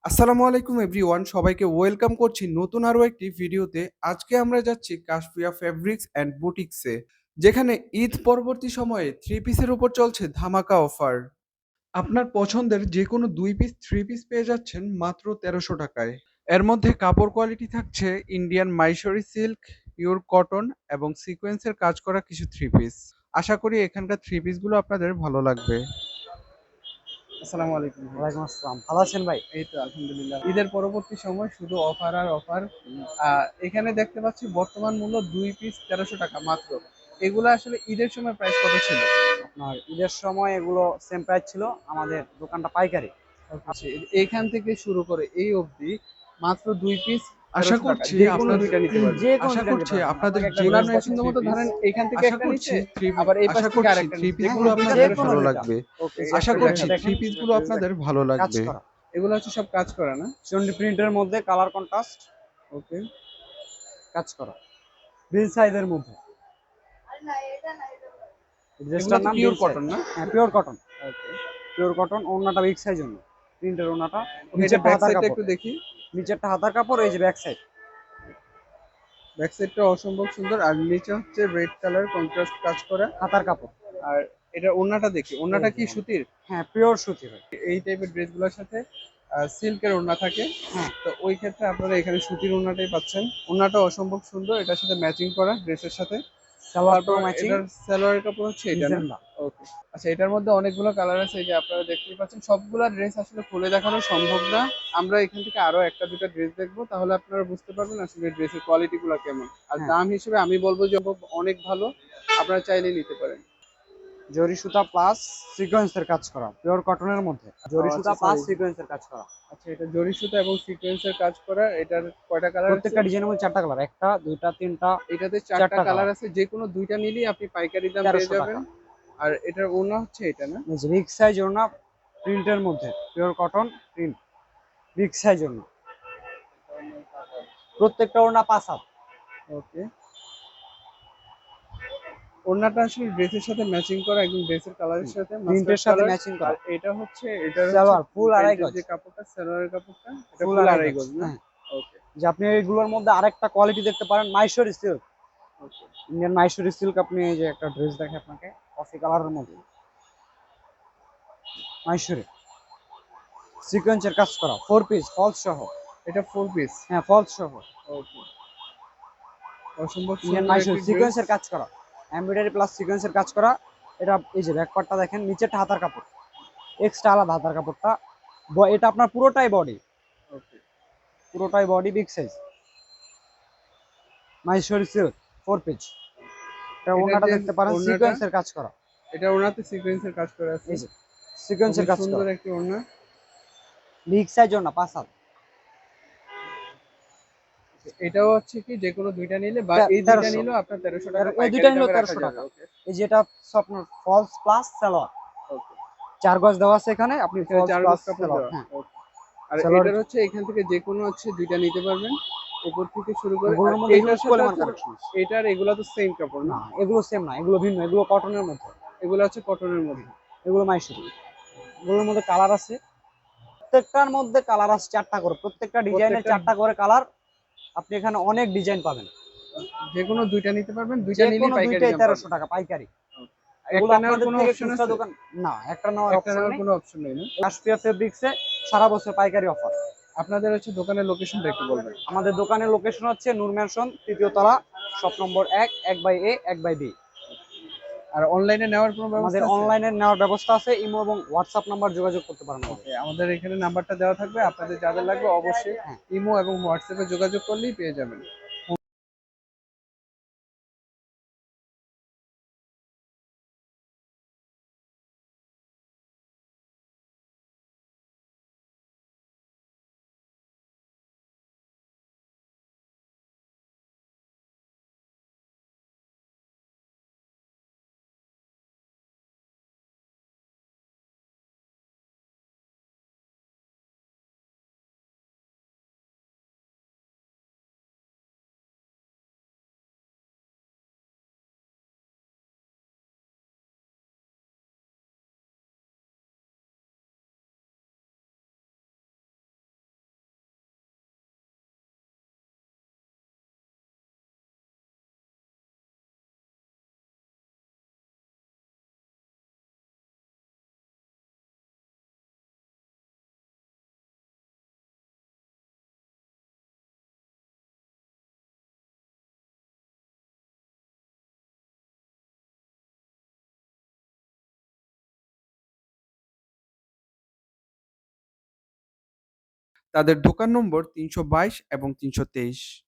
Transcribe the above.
আসসালামু আলাইকুম এভরিওয়ান, সবাইকে ওয়েলকাম করছি নতুন আরো একটি ভিডিওতে। আজকে আমরা যাচ্ছি কাশফিয়া ফেব্রিক্স অ্যান্ড বুটিক্সে, যেখানে ঈদ পরবর্তী সময়ে থ্রি পিসের উপর চলছে ধামাকা অফার। আপনার পছন্দের যে কোনো ২ পিস, ৩ পিস পেয়ে যাচ্ছেন মাত্র ১৩০০ টাকায়। এর মধ্যে কাপড় কোয়ালিটি থাকছে ইন্ডিয়ান মাইশরি সিল্ক, পিওর কটন এবং সিকোয়েন্সের কাজ করা কিছু থ্রি পিস। আশা করি এখানকার থ্রি পিসগুলো আপনাদের ভালো লাগবে। আসসালামু আলাইকুম ভাই। ওয়ালাইকুম আসসালাম। ভালো আছেন ভাই? এই তো আলহামদুলিল্লাহ। ঈদের পরবর্তী সময় শুধু অফার আর অফার। এখানে দেখতে পাচ্ছি বর্তমান মূল্য ২ পিস ১৩০০ টাকা মাত্র। এগুলো আসলে ঈদের সময় প্রাইস কত ছিল? আপনার ঈদের সময় এগুলো সেম প্রাইস ছিল। আমাদের দোকানটা পাইকারি। আচ্ছা, এইখান থেকে শুরু করে এই অবধি মাত্র ২ পিস আশা ১৩০০ টাকা। করছি যেকোনো আপনাদের ২ টা নিতে পারবেন। যে কোনো আশা দুইটা নিতে করছি পারবেন। আপনাদের আপনাকে একটা যেকোনো ড্রেস উনার পছন্দ পছন্দ থ্রি মতো পিস। ধরেন এইখান থেকে আশা একটা করছি নিচ্ছে, থ্রি আবার এই পাশ আশা থেকে করছি আরেকটা থ্রি নিচ্ছে। পিসগুলো হ্যাঁ, আপনাদের যে কোনো ভালো দুইটা। লাগবে। এই যে আশা একটা করছি দেখেন, থ্রি দেখেন পিসগুলো ড্রেস আপনাদের দেখেন। ভালো কাজ লাগবে। করা। এগুলো হচ্ছে সব কাজ করা না? চন্ডি প্রিন্টের মধ্যে কালার কন্ট্রাস্ট ওকে। কাজ করা। বিল সাইজের মধ্যে। এগুলো ড্রেসটার তো নাম পিওর বিল সাইজ। কটন না? হ্যাঁ, পিওর কটন। ওকে। পিওর কটন ওড়নাটা বিগ সাইজ জন্য। প্রিন্টের ওড়নাটা। এটা নিচেরটা ব্যাক হাতার সাইডটা কাপড়। একটু দেখি। নিচেরটা হাতার কাপড়, এই যে ব্যাক সাইড। ব্যাক সাইডটা অসম্ভব সুন্দর, আর নিচে হচ্ছে রেড কালার কন্ট্রাস্ট কাজ করা। হাতার কাপড়। আর এটা ওড়নাটা দেখি, এই ওড়নাটা যে কি সুতির? হ্যাঁ, পিওর সুতি ভাই। এই টাইপের ড্রেসগুলোর সাথে সিল্কের ওড়না থাকে। হ্যাঁ, তো ওই ক্ষেত্রে আপনারা এখানে সুতির ওড়নাটাই পাচ্ছেন। ওড়নাটা অসম্ভব সুন্দর, এটার সাথে ম্যাচিং করা ড্রেসের সাথে। তারপর সালোয়ারটাও ম্যাচিং। এটার সালোয়ারের কাপড় হচ্ছে এটা না? ডিজাইনটা। ওকে। আচ্ছা, এটার মধ্যে অনেকগুলো কালার আছে, এই যে আপনারা দেখতেই পাচ্ছেন। সবগুলা ড্রেস আসলে খুলে দেখানো সম্ভব না। আমরা এখান থেকে আরো একটা দুটো ড্রেস দেখবো, তাহলে আপনারা বুঝতে পারবেন আসলে ড্রেসের কোয়ালিটি গুলো কেমন। আর হ্যাঁ, দাম হিসেবে আমি বলবো যে অনেক ভালো, আপনারা চাইলেই নিতে পারেন। জরি সুতা প্লাস সিকোয়েন্সের কাজ করা, পিওর কটনের মধ্যে ও জরি আচ্ছা, সুতা প্লাস সরি। সিকোয়েন্সের কাজ করা। আচ্ছা, এটা জরি সুতা এবং সিকোয়েন্সের কাজ করা। এটার কয়টা কালার আছে? প্রত্যেকটা ডিজাইনের মধ্যে চারটা কালার, একটা দুইটা তিনটা এটাতে চারটা চারটা কালার কালার। আছে, যে কোনো দুইটা নিলেই আপনি পাইকারি দাম পেয়ে 1300 যাবেন। টাকা। আর এটার ওড়না হচ্ছে এটা না? এই যে বিগ সাইজ ওড়না, প্রিন্টের মধ্যে pure cotton print, big size ওড়না। প্রত্যেকটা ওড়না 5 হাত। ওকে। ওড়নাটা আসলে ড্রেসের সাথে ম্যাচিং করা, একদম ড্রেসের কালারের সাথে মাস্টার্ড প্রিন্টের সাথে কালার। ম্যাচিং আর করা। এটা হচ্ছে, এটার হচ্ছে সালোয়ার ফুল আড়াই প্যান্টের গজ। যে কাপড়টা, সালোয়ারের কাপড়টা, এটা ফুল ফুল আড়াই আড়াই গজ। গজ না? হ্যাঁ, ওকে। যে আপনি এইগুলোর মধ্যে আরেকটা কোয়ালিটি দেখতে পারেন, মাইশরি সিল্ক। ওকে। Indian মাইশরি silk. আপনি এই যে একটা ড্রেস দেখে আপনাকে, কফি কালারের মধ্যে মাইশরি সিকোয়েন্সের কাজ করা, 4 পিস ফলস সহ। এটা ফোর পিস? হ্যাঁ, ফলস সহ। ওকে। অসম্ভব ইন্ডিয়ান সুন্দর একটি মাইশরি ড্রেস। সিকোয়েন্সের কাজ করা, এমব্রয়ডারি প্লাস সিকোয়েন্সের কাজ করা। এটা এই যে ব্যাক পার্টটা দেখেন, নিচেরটা হাতার কাপড়, এক্সট্রা আলাদা হাতার কাপড়টা। এটা আপনার পুরোটাই বডি, ওকে। পুরোটাই body big size মাইশরি silk 4 piece. এটা এটার ওড়নাটা যে দেখতে পারেন, ওড়নাটা, সিকোয়েন্সের কাজ করা। এটা ওড়নাতে সিকোয়েন্সের কাজ করা আছে। এই যে খুবই সিকোয়েন্সের কাজ সুন্দর করা, একটি ওড়না। বিগ সাইজ ওড়না 5 হাত। এটাও হচ্ছে কি, যে কোনো দুইটা নিলে বা এই দুইটা 1300। নিলেও আপনার ১৩০০ টাকা এই দুইটা পাইকারি নিলেও দামে রাখা 1300 যাবে। টাকা। ওকে। এই যে এটা আপনার ফলস প্লাস সালোয়ার, ওকে। 4 গজ দেওয়া আছে এখানে, আপনি এখানে ফলস ৪ প্লাস গজ কাপড় সালোয়ার। দেওয়া। হ্যাঁ, ওকে। আর সালোয়ার। এটার হচ্ছে এখান থেকে যে কোনো হচ্ছে দুইটা নিতে পারবেন, উপর থেকে শুরু করে। আর এগুলোর মধ্যে এইটার হিউজ সাথে পরিমাণ হচ্ছে কালেকশন আছে। এটার এগুলা তো সেম কাপড় না? না, এগুলো সেম না, এগুলো ভিন্ন, এগুলো কটনের মধ্যে। এগুলো হচ্ছে কটনের মধ্যে। এগুলো মাইশরি। এগুলোর মধ্যে কালার আছে, প্রত্যেকটার মধ্যে কালার আছে 4টা করে, প্রত্যেকটা ডিজাইনের প্রত্যেকটা 4টা করে কালার। আপনি এখানে অনেক ডিজাইন পাবেন। যে কোনো দুইটা নিতে পারবেন, দুইটা যে নিলেই কোনো পাইকারি দুইটাই দাম 1300 পাবেন। টাকা পাইকারি। ওকে। এগুলো একটা নেওয়ার আপনাদের কোনো থেকে অপশন খুচরা আছে? দোকান। না, একটা নেওয়ার একটা অপশন নেওয়ার নেই। কোনো অপশন নেই না? কাশপিয়া ফেব্রিক্সে সারা বছর পাইকারি অফার। আপনাদের হচ্ছে দোকানের লোকেশনটা একটু বলবেন। আমাদের দোকানের লোকেশন হচ্ছে নূর ম্যানশন, ৩য় তলা, শপ নম্বর ১, 1/A 1/B। আর অনলাইনে নেওয়ার কোনো আমাদের ব্যবস্থা আছে? অনলাইনে নেওয়ার ব্যবস্থা আছে, ইমো এবং হোয়াটসঅ্যাপ নাম্বার যোগাযোগ করতে পারেন আমাদের। ওকে, আমাদের এখানে নাম্বারটা দেওয়া থাকবে, আপনাদের যাদের লাগবে অবশ্যই হ্যাঁ। ইমো এবং হোয়াটসঅ্যাপে যোগাযোগ করলেই পেয়ে যাবেন। তাদের দোকান নম্বর 322 এবং 323।